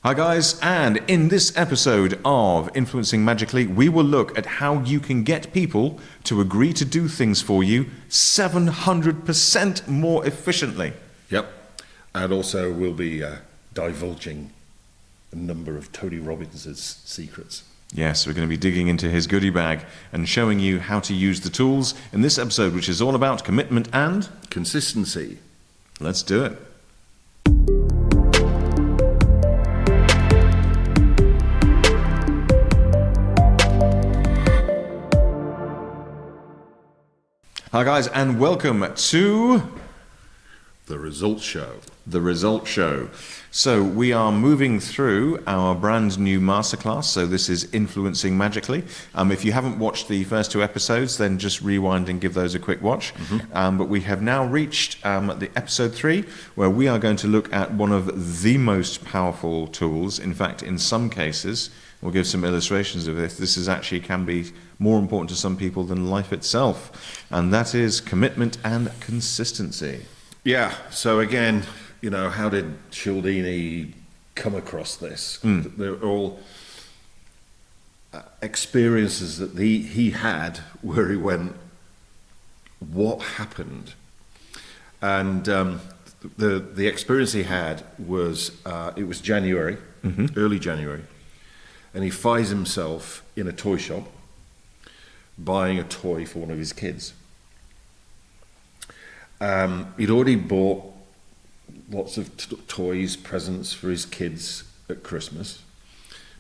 Hi guys, and in this episode of Influencing Magically, we will look at how you can get people to agree to do things for you 700% more efficiently. Yep, and also we'll be divulging a number of Tony Robbins' secrets. Yes, we're going to be digging into his goodie bag and showing you how to use the tools in this episode, which is all about commitment and consistency. Let's do it. Hi guys, and welcome to The Results Show. The Results Show. So we are moving through our brand new masterclass. So this is Influencing Magically. If you haven't watched the first two episodes, then just rewind and give those a quick watch. But we have now reached the episode 3, where we are going to look at one of the most powerful tools. In fact, in some cases, we'll give some illustrations of this. This is actually can be more important to some people than life itself. And that is commitment and consistency. Yeah, so again, you know, how did Cialdini come across this? They're all experiences that he had where he went, what happened? And the experience he had was, it was January, early January, and he finds himself in a toy shop buying a toy for one of his kids. He'd already bought lots of toys, presents for his kids at Christmas,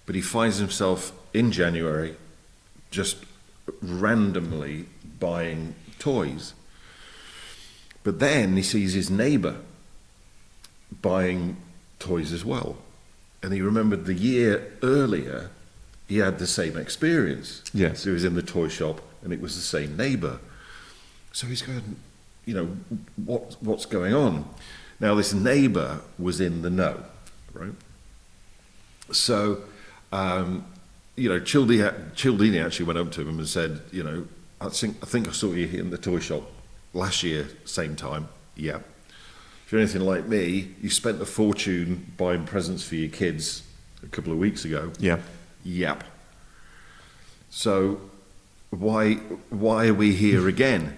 but he finds himself in January just randomly buying toys. But then he sees his neighbour buying toys as well, and he remembered the year earlier he had the same experience. Yes. He was in the toy shop and it was the same neighbour. So he's going, you know, what's going on? Now this neighbour was in the know, right? So, you know, Cialdini actually went up to him and said, you know, I think I saw you in the toy shop last year, same time. Yeah. If you're anything like me, you spent a fortune buying presents for your kids a couple of weeks ago. Yeah. Yep. So why are we here again?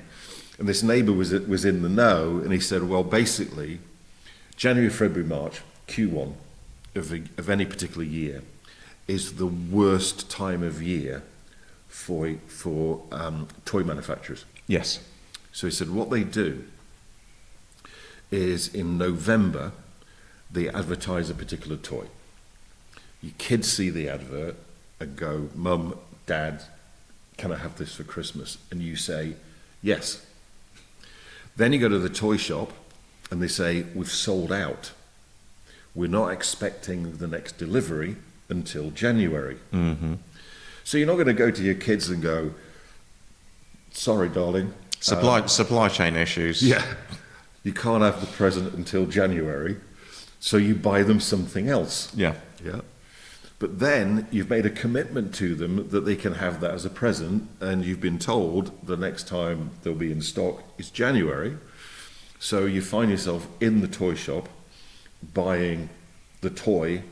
And this neighbour was in the know, and he said, well, basically, January, February, March, Q1 of any particular year is the worst time of year for toy manufacturers. Yes. So he said what they do is in November, they advertise a particular toy. Your kids see the advert and go, Mum, Dad, can I have this for Christmas? And you say, yes. Then you go to the toy shop and they say, we've sold out. We're not expecting the next delivery until January. So you're not going to go to your kids and go, sorry, darling. Supply chain issues. Yeah, you can't have the present until January. So you buy them something else. Yeah. Yeah. But then you've made a commitment to them that they can have that as a present, and you've been told the next time they'll be in stock is January. So you find yourself in the toy shop buying the toy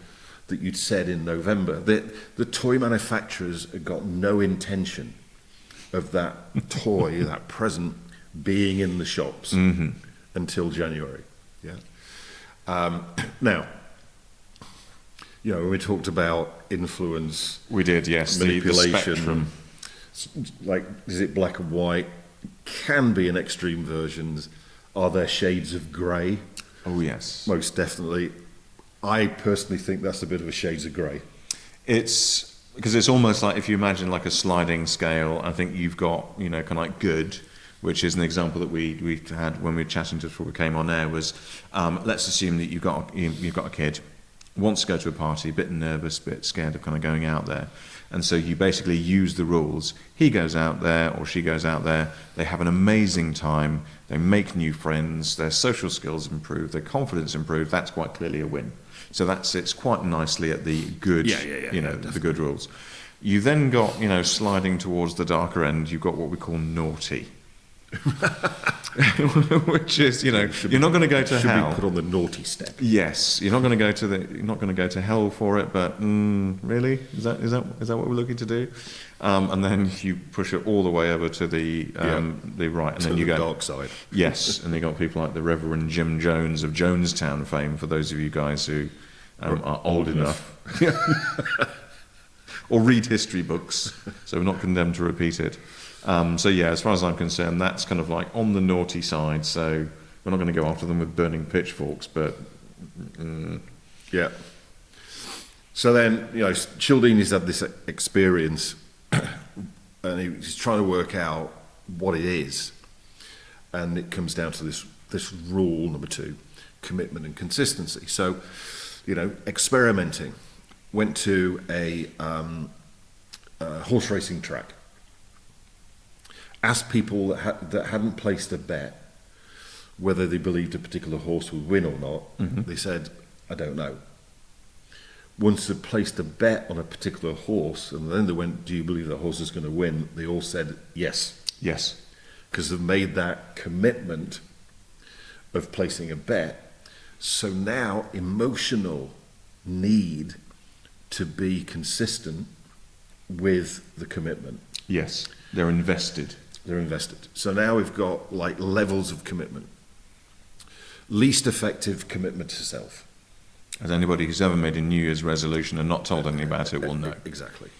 that you'd said in November. The toy manufacturers have got no intention of that toy, that present, being in the shops until January. Yeah. Now, you know, when we talked about influence, We did, yes. manipulation, The spectrum. like, is it black and white? Can be in extreme versions. Are there shades of grey? Oh, yes. Most definitely. I personally think that's a bit of a shades of grey. It's because it's almost like if you imagine like a sliding scale. I think you've got, you know, kind of like good, which is an example that we had when we were chatting just before we came on air. Was let's assume that you've got a kid, wants to go to a party, a bit nervous, a bit scared of kind of going out there. And so you basically use the rules. He goes out there or she goes out there, they have an amazing time, they make new friends, their social skills improve, their confidence improve. That's quite clearly a win. So that sits quite nicely at the good, the good rules. You then got, sliding towards the darker end, you've got what we call naughty. which is, you're not going to go to Should hell. be put on the naughty step. Yes, you're not going to go to hell for it. But really, is that what we're looking to do? And then you push it all the way over to the right, and To then you the go dark side. Yes, and you got people like the Reverend Jim Jones of Jonestown fame. For those of you guys who are old enough, or read history books, so we're not condemned to repeat it. So yeah, as far as I'm concerned, that's kind of like on the naughty side. So we're not going to go after them with burning pitchforks, but Yeah. So then, Cialdini's had this experience, and he's trying to work out what it is, and it comes down to this rule number 2, commitment and consistency. So, experimenting, went to a horse racing track, asked people that hadn't placed a bet whether they believed a particular horse would win or not. Mm-hmm. They said, I don't know. Once they placed a bet on a particular horse, and then they went, do you believe that horse is going to win? They all said yes. yes, Because they've made that commitment of placing a bet. So now emotional need to be consistent with the commitment. yes, they're invested. They're invested. So now we've got like levels of commitment. Least effective commitment to self. As anybody who's ever made a New Year's resolution and not told anything about it will know. Exactly.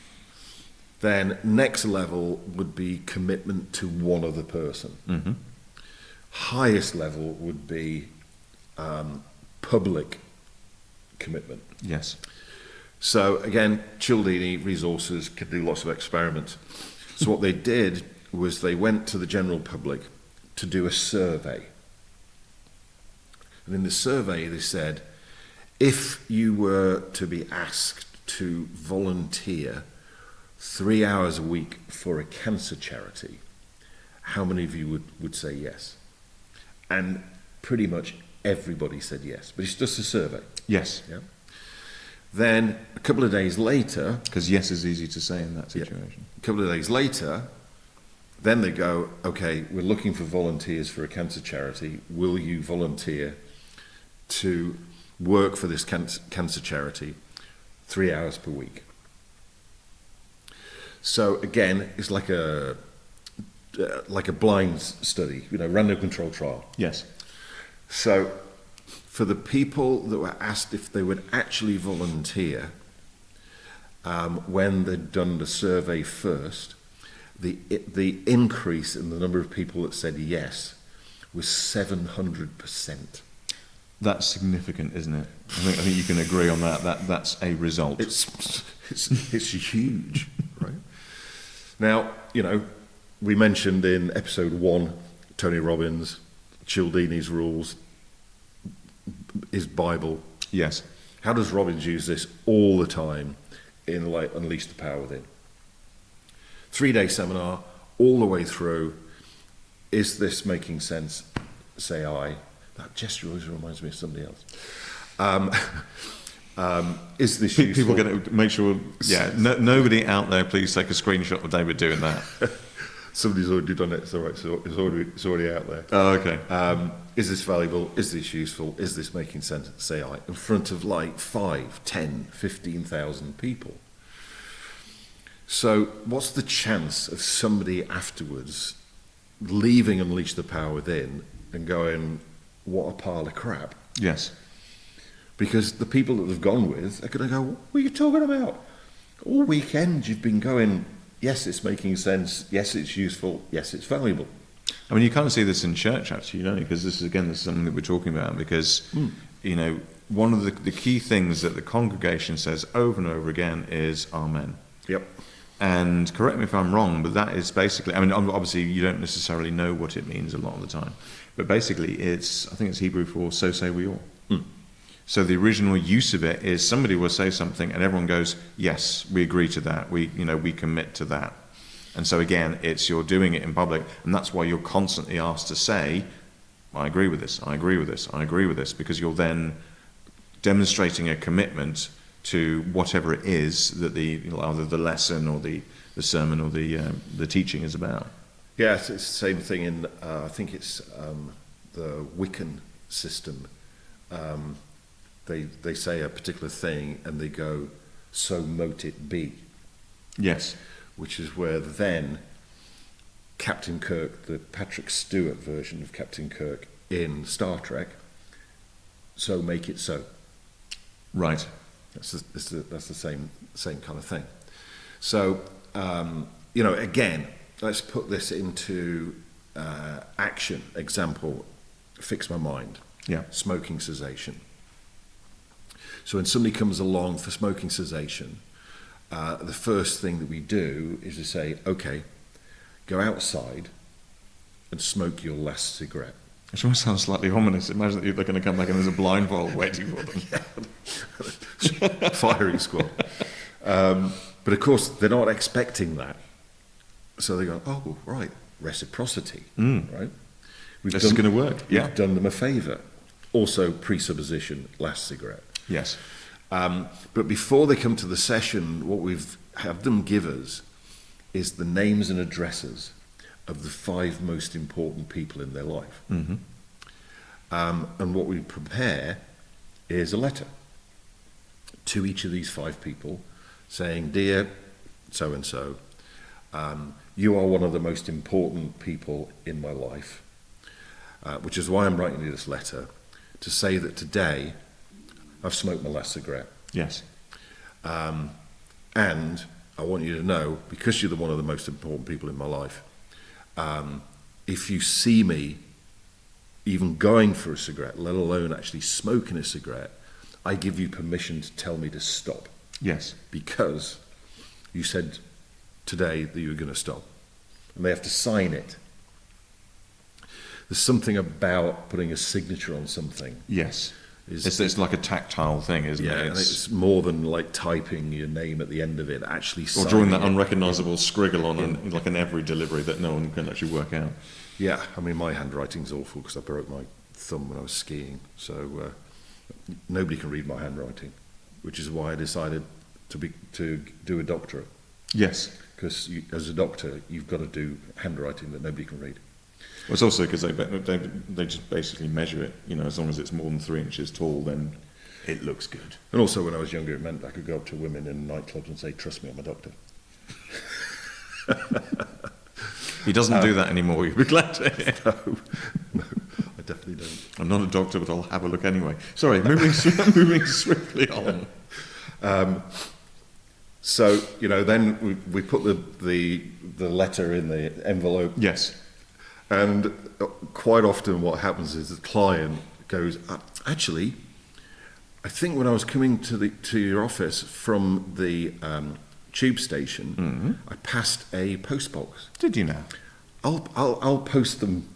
Then next level would be commitment to one other person. Mm-hmm. Highest level would be public commitment. Yes, So again, Cialdini resources could do lots of experiments. So what they did was they went to the general public to do a survey. And in the survey they said, if you were to be asked to volunteer 3 hours a week for a cancer charity, how many of you would say yes? And pretty much everybody said yes. But it's just a survey. yes, Yeah. Then a couple of days later, because yes is easy to say in that situation. a couple of days later, then they go, okay, we're looking for volunteers for a cancer charity. Will you volunteer to work for this cancer charity 3 hours per week? So again, it's like a blind study, random control trial. Yes, So for the people that were asked if they would actually volunteer, when they'd done the survey first, the increase in the number of people that said yes was 700%. that's significant, isn't it? I think you can agree on that. That's a result. It's huge, right? Now, we mentioned in episode 1, Tony Robbins, Cialdini's rules, his Bible. Yes, How does Robbins use this all the time in Unleash the Power Within? 3-day seminar, all the way through. Is this making sense? Say I. That gesture always reminds me of somebody else. Is this useful? people get to make sure. Yeah, nobody out there, please take a screenshot of David doing that. Somebody's already done it. It's all right. So it's already out there. Oh, okay. Is this valuable? Is this useful? Is this making sense? Say I. In front of like 5, 10, 15,000 people. So what's the chance of somebody afterwards leaving Unleash the Power Within and going, what a pile of crap? Yes, Because the people that they've gone with are going to go, what are you talking about? All weekend you've been going, yes, it's making sense, yes, it's useful, yes, it's valuable. I mean, you kind of see this in church, actually, because this is something that we're talking about, because, one of the key things that the congregation says over and over again is Amen. Yep. And correct me if I'm wrong, but that is basically, I mean, obviously you don't necessarily know what it means a lot of the time, but basically I think it's Hebrew for so say we all. So the original use of it is somebody will say something and everyone goes, yes, we agree to that, we commit to that. And so again, you're doing it in public, and that's why you're constantly asked to say, I agree with this, I agree with this, I agree with this, because you're then demonstrating a commitment to whatever it is that either the lesson or the sermon or the teaching is about. Yeah, it's the same thing in, I think it's the Wiccan system. They say a particular thing and they go, so mote it be. Yes. Which is where then Captain Kirk, the Patrick Stewart version of Captain Kirk in Star Trek, so make it so. Right. That's the same kind of thing. So, again, let's put this into action. Example, fix my mind. Yeah. Smoking cessation. So when somebody comes along for smoking cessation, the first thing that we do is to say, okay, go outside and smoke your last cigarette. It almost sounds slightly ominous. Imagine that they're going to come back and there's a blindfold waiting for them. Firing squad. But of course, they're not expecting that. So they go, oh, right, reciprocity, right? This is going to work. Yeah. We've done them a favour. Also, presupposition, last cigarette. Yes. But before they come to the session, what we've had them give us is the names and addresses of the 5 most important people in their life. Mm-hmm. And what we prepare is a letter to each of these 5 people saying, dear so-and-so, you are one of the most important people in my life, which is why I'm writing you this letter, to say that today I've smoked my last cigarette. Yes. And I want you to know, because you're one of the most important people in my life, if you see me even going for a cigarette, let alone actually smoking a cigarette, I give you permission to tell me to stop. Yes. Because you said today that you were going to stop. And they have to sign it. There's something about putting a signature on something. Yes. It's like a tactile thing, isn't it? Yeah, and it's more than like typing your name at the end of it, actually or drawing that unrecognisable scriggle on like an every delivery that no one can actually work out. Yeah, I mean, my handwriting's awful because I broke my thumb when I was skiing, so nobody can read my handwriting, which is why I decided to do a doctorate. Yes. Because as a doctor, you've got to do handwriting that nobody can read. Well, it's also because they just basically measure it. As long as it's more than 3 inches tall, then it looks good. And also, when I was younger, it meant I could go up to women in nightclubs and say, "Trust me, I'm a doctor." He doesn't do that anymore. You'll be glad to hear. No, I definitely don't. I'm not a doctor, but I'll have a look anyway. Sorry, moving swiftly on. So then we put the letter in the envelope. Yes. And quite often what happens is the client goes, actually, I think when I was coming to your office from the tube station, I passed a post box. Did you now? I'll post them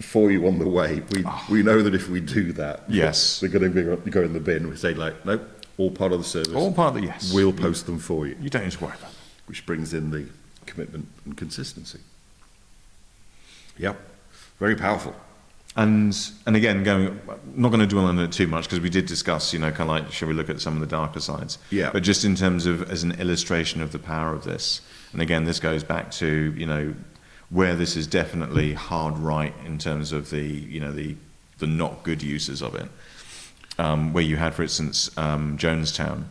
for you on the way. We know that if we do that, yes, they're going to go in the bin. We say, like, nope, all part of the service. All part of the, yes. We'll post them for you. You don't need to worry about that. Which brings in the commitment and consistency. Yep, very powerful. And again, not going to dwell on it too much because we did discuss, kind of like, shall we look at some of the darker sides? Yeah. But just in terms of as an illustration of the power of this, and again, this goes back to where this is definitely hard right in terms of the not good uses of it. Where you had, for instance, Jonestown,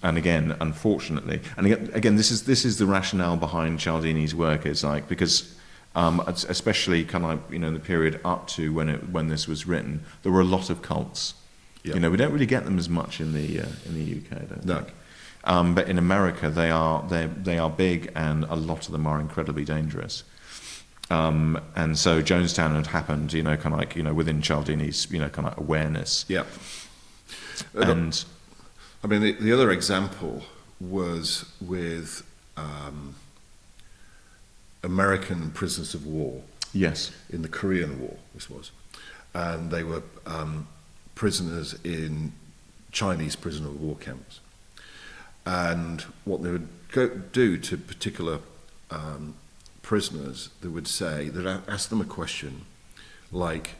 and again, unfortunately, and again, this is the rationale behind Cialdini's work is like because. Especially kind of like in the period up to when this was written, there were a lot of cults. Yep. We don't really get them as much in the UK, I don't think. But in America, they are big, and a lot of them are incredibly dangerous. And so Jonestown had happened, kind of like within Cialdini's kind of like awareness. Yeah. And I mean, the other example was with. American prisoners of war. Yes. In the Korean War, this was. And they were prisoners in Chinese prisoner of war camps. And what they would do to particular prisoners, they would ask them a question like,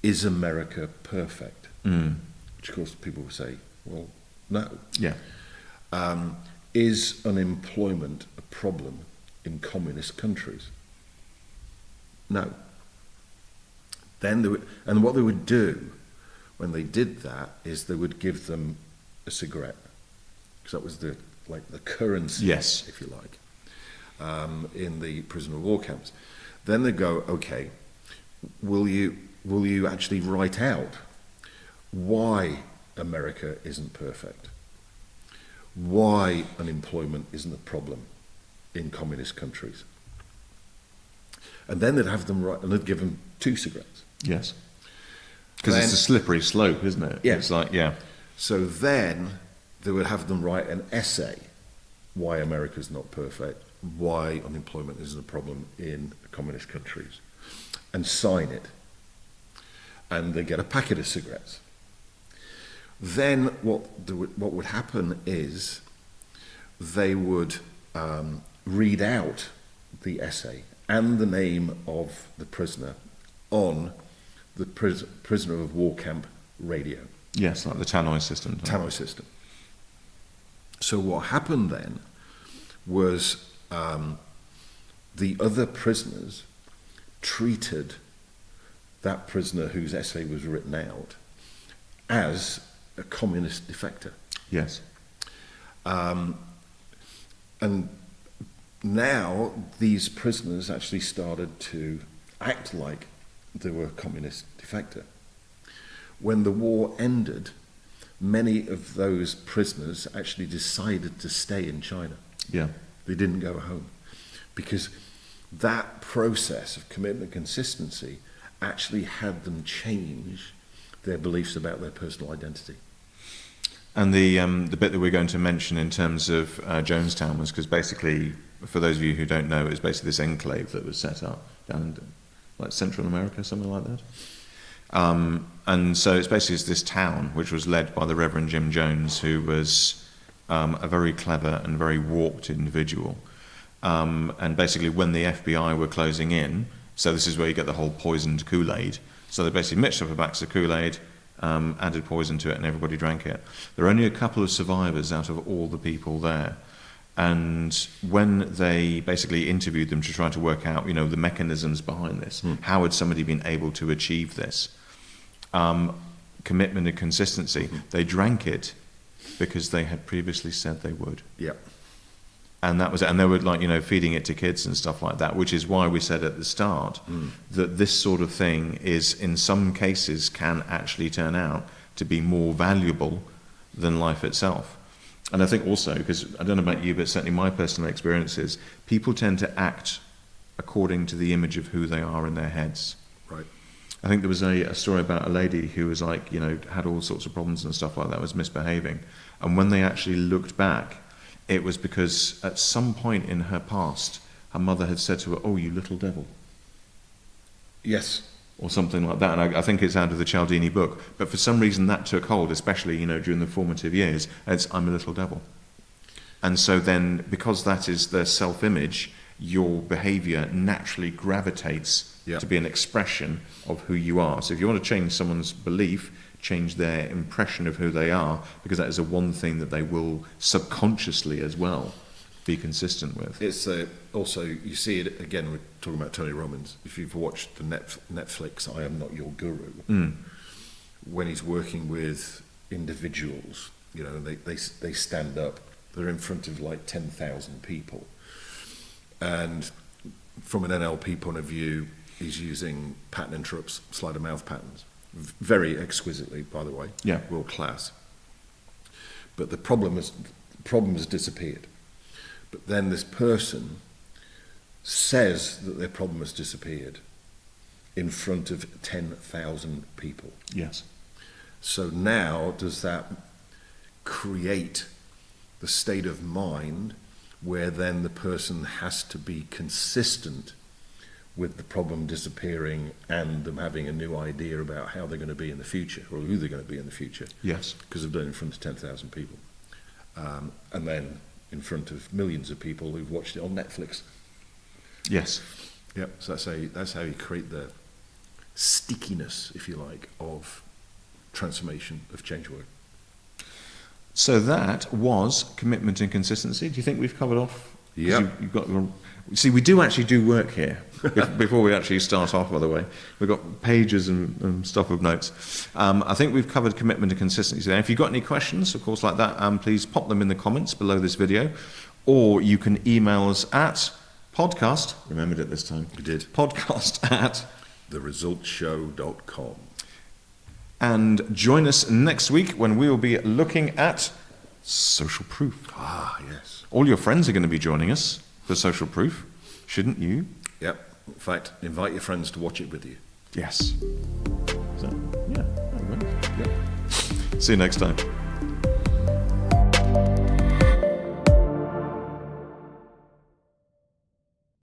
is America perfect? Which of course people would say, well, no. Yeah. Is unemployment a problem in communist countries? No. Then and what they would do when they did that is they would give them a cigarette, because that was the currency, Yes. if you like, in the prisoner of war camps. Then they go, okay, will you actually write out why America isn't perfect, why unemployment isn't a problem in communist countries? And then they'd have them write, and they'd give them 2 cigarettes. Yes. Because it's a slippery slope, isn't it? Yeah. It's like, yeah. So then they would have them write an essay, why America's not perfect, why unemployment isn't a problem in communist countries, and sign it. And they get a packet of cigarettes. Then what would happen is they would read out the essay and the name of the prisoner on the prisoner of war camp radio. Yes, like the tannoy system. Tannoy system. So what happened then was the other prisoners treated that prisoner whose essay was written out as a communist defector. Yes. And now these prisoners actually started to act like they were a communist defector. When the war ended, many of those prisoners actually decided to stay in China. Yeah. They didn't go home, because that process of commitment and consistency actually had them change their beliefs about their personal identity. And the bit that we're going to mention in terms of Jonestown was because basically, for those of you who don't know, it was basically this enclave that was set up down in like Central America, something like that. And so it's basically this town which was led by the Reverend Jim Jones, who was a very clever and very warped individual. And basically when the FBI were closing in, so this is where you get the whole poisoned Kool-Aid. So they basically mixed up a box of Kool-Aid, added poison to it, and everybody drank it. There are only a couple of survivors out of all the people there. And when they basically interviewed them to try to work out, the mechanisms behind this, how had somebody been able to achieve this? Commitment and consistency. They drank it because they had previously said they would. Yeah. And that was it. And they were feeding it to kids and stuff like that, which is why we said at the start that this sort of thing is, in some cases, can actually turn out to be more valuable than life itself. And I think also, because I don't know about you, but certainly my personal experience is people tend to act according to the image of who they are in their heads. Right. I think there was a story about a lady who was had all sorts of problems and stuff like that, was misbehaving. And when they actually looked back, it was because at some point in her past, her mother had said to her, "Oh, you little devil." Yes. Or something like that. And I think it's out of the Cialdini book. But for some reason that took hold, especially, during the formative years. It's, "I'm a little devil." And so then, because that is their self-image, your behaviour naturally gravitates to be an expression of who you are. So if you want to change someone's belief, change their impression of who they are, because that is the one thing that they will subconsciously as well be consistent with. It's also, you see it again, we're talking about Tony Robbins. If you've watched the Netflix I Am Not Your Guru, when he's working with individuals, they stand up, they're in front of like 10,000 people. And from an NLP point of view, he's using pattern interrupts, sleight of mouth patterns, very exquisitely, by the way, world class. But the problem has disappeared. But then this person says that their problem has disappeared in front of 10,000 people. Yes. So now does that create the state of mind where then the person has to be consistent with the problem disappearing and them having a new idea about how they're going to be in the future, or who they're going to be in the future? Yes. Because they've done it in front of 10,000 people. And then in front of millions of people who've watched it on Netflix. Yes. Yep. So that's how you create the stickiness, if you like, of transformation, of change work. So that was commitment and consistency. Do you think we've covered off Yeah. You've got. See, we do actually do work here. Before we actually start off, by the way, we've got pages and stuff of notes. I think we've covered commitment and consistency today. If you've got any questions, of course, like that, please pop them in the comments below this video, or you can email us at podcast. Remembered it this time. We did. Podcast at theresultshow.com. And join us next week when we will be looking at social proof. Ah, yes. All your friends are going to be joining us for social proof, shouldn't you? Yep. In fact, invite your friends to watch it with you. Yes. So, yeah. Yep. See you next time.